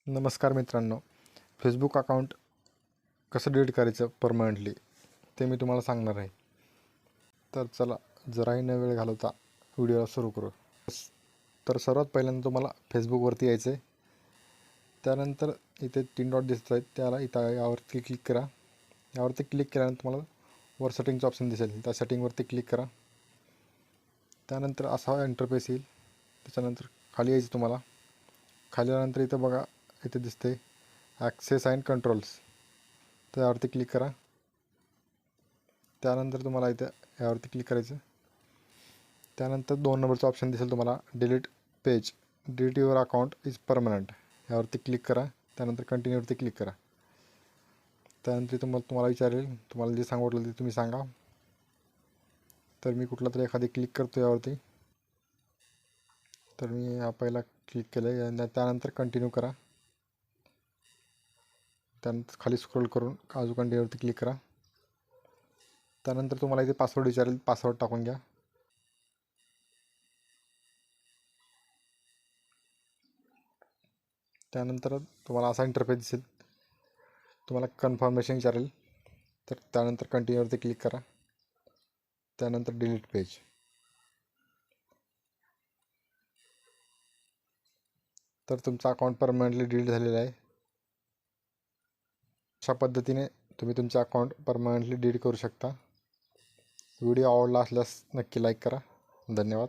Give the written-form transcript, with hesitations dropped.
नमस्कार मित्रांनो, Facebook account कसं डिलीट करायचं परमनंटली ते मी तुम्हाला सांगणार आहे. तर चला जराही न वेळ घालवता व्हिडिओला सुरू करू. तर सर्वात पहिल्यांदा तुम्हाला फेसबुकवरती यायचं आहे. त्यानंतर इथे 3 डॉट दिसत आहेत, त्याला इथं यावरती क्लिक करा. यावरती क्लिक केल्यानंतर तुम्हाला वर सेटिंगचं ऑप्शन दिसेल, त्या सेटिंगवरती क्लिक करा. त्यानंतर असा इंटरफेस येईल. त्याच्यानंतर खाली यायचं तुम्हाला. खाली आल्यानंतर इथं बघा, इथे दिसते ॲक्सेस अँड कंट्रोल्स, त्यावरती क्लिक करा. त्यानंतर तुम्हाला इथं यावरती क्लिक करायचं. त्यानंतर 2 नंबरचं ऑप्शन दिसेल तुम्हाला, delete page, delete your account is permanent, यावरती क्लिक करा. त्यानंतर कंटिन्यूवरती क्लिक करा. त्यानंतर तुम्हाला विचारेल, तुम्हाला जे सांगू वाटलं ते तुम्ही सांगा. तर मी कुठला तरी एखादी क्लिक करतो यावरती. तर मी हा पहिला क्लिक केलं आहे. त्यानंतर कंटिन्यू करा. त्यानंतर खाली स्क्रोल करून अजून कंटिन्यूवरती क्लिक करा. त्यानंतर तुम्हाला इथे पासवर्ड विचारेल, पासवर्ड टाकून घ्या. त्यानंतर तुम्हाला असा इंटरफेस दिसेल, तुम्हाला कन्फर्मेशन विचारेल. तर त्यानंतर कंटिन्यूवरती क्लिक करा. त्यानंतर डिलीट पेज. तर तुमचा अकाउंट परमनंटली डिलीट झालेला आहे. अशा पद्धतीने तुम्ही तुमचे अकाउंट परमनंटली डिलीट करू शकता. व्हिडिओ आवडला असल्यास नक्की लाईक करा. धन्यवाद.